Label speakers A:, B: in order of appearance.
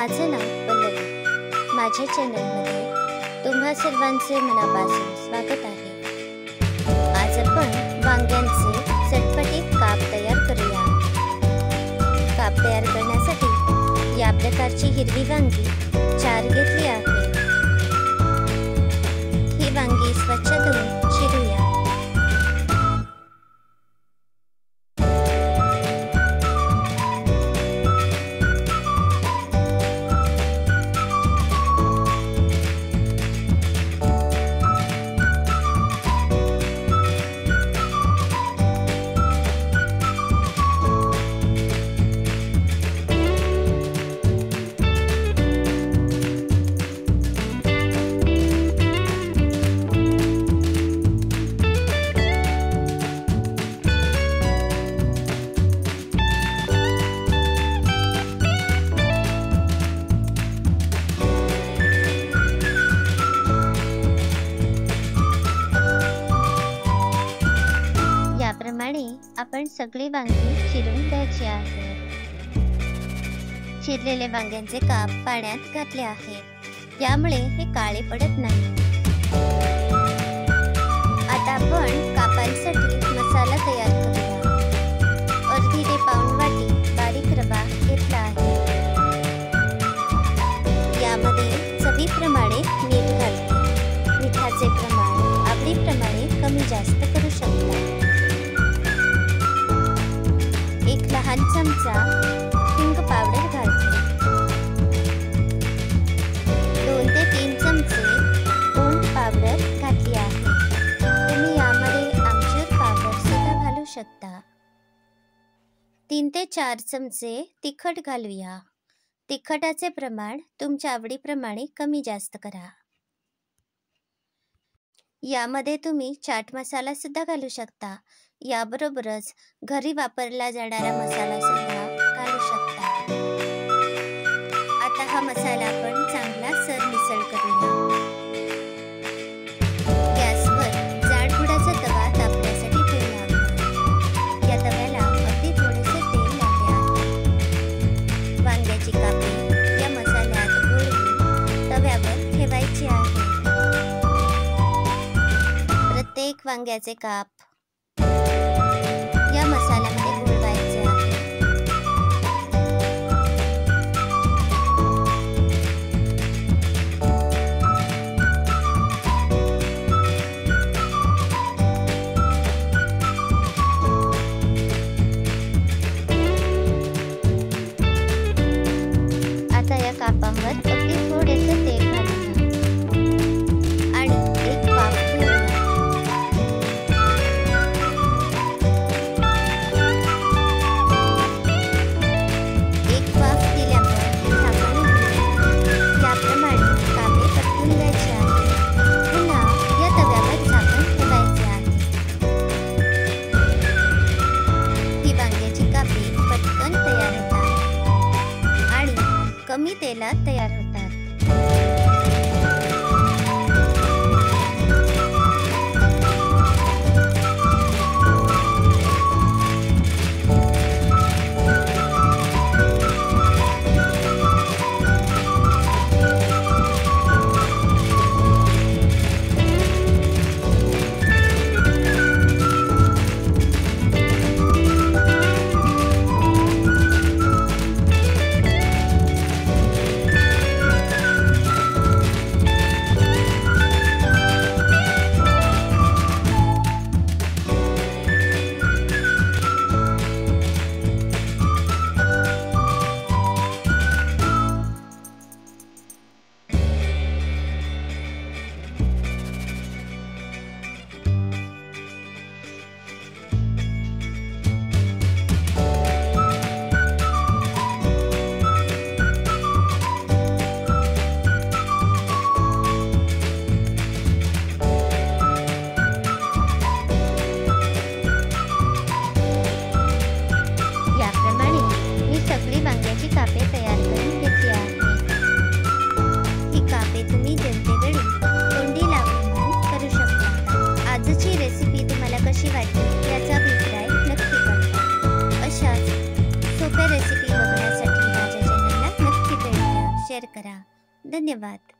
A: माझं नाव पल्लवी. माझ्या चॅनलमध्ये तुम्हा सर्वांचे मनापासून स्वागत आहे. आज आपण वांग्यांचे चटपटीत काप तयार करूया. काप तयार करण्यासाठी या प्रकारची हिरवी वांगी 4 घेतली आहेत. ही वांगी स्वच्छ धुवून चिरूया. याप्रमाणे आपण सगळी वांगी चिरून घ्यायची आहेत. चिरलेले वांग्यांचे काप पाण्यात घातले आहेत. यामुळे हे काळे पडत नाही. आता आपण कापांसाठी मसाला तयार करूया. अर्धी ते पाऊण वाटी बारीक रवा घेतला आहे. यामध्ये चवीप्रमाणे मीठ घालते. मिठाचे प्रमाण आवडीप्रमाणे कमी जास्त करू शकता. 1 लहान चमचा हिंग पावडर घालते. 2 ते 3 चमचे गोंड पावडर घातली आहे. तुम्ही यामध्ये आमचूर पावडर सुद्धा घालू शकता. 3 ते 4 चमचे तिखट घालूया. तिखटाचे प्रमाण तुमच्या आवडीप्रमाणे कमी जास्त करा. यामध्ये तुम्ही चाट मसाला सुद्धा घालू शकता. याबरोबरच घरी वापरला जाणारा मसाला सुद्धा घालू शकता. आता हा मसाला आपण चांगला सरमिसळ करूया. गॅसवर जाडबुडाचा तवा तापण्यासाठी ठेवला होता. या तव्याला अगदी थोडेसे तेल लावले आहे. वांग्याची कापे या मसाल्यात घोळवून तव्यावर ठेवायची आहे. प्रत्येक वांग्याचे काप या मसाल्यामध्ये घोळवायचे आहे. आता या कापांवर अगदी थोडेसे तेल घालूया आणि एक वाफ घेऊया. कमी तेलात तयार होतात. शेअर करा. धन्यवाद.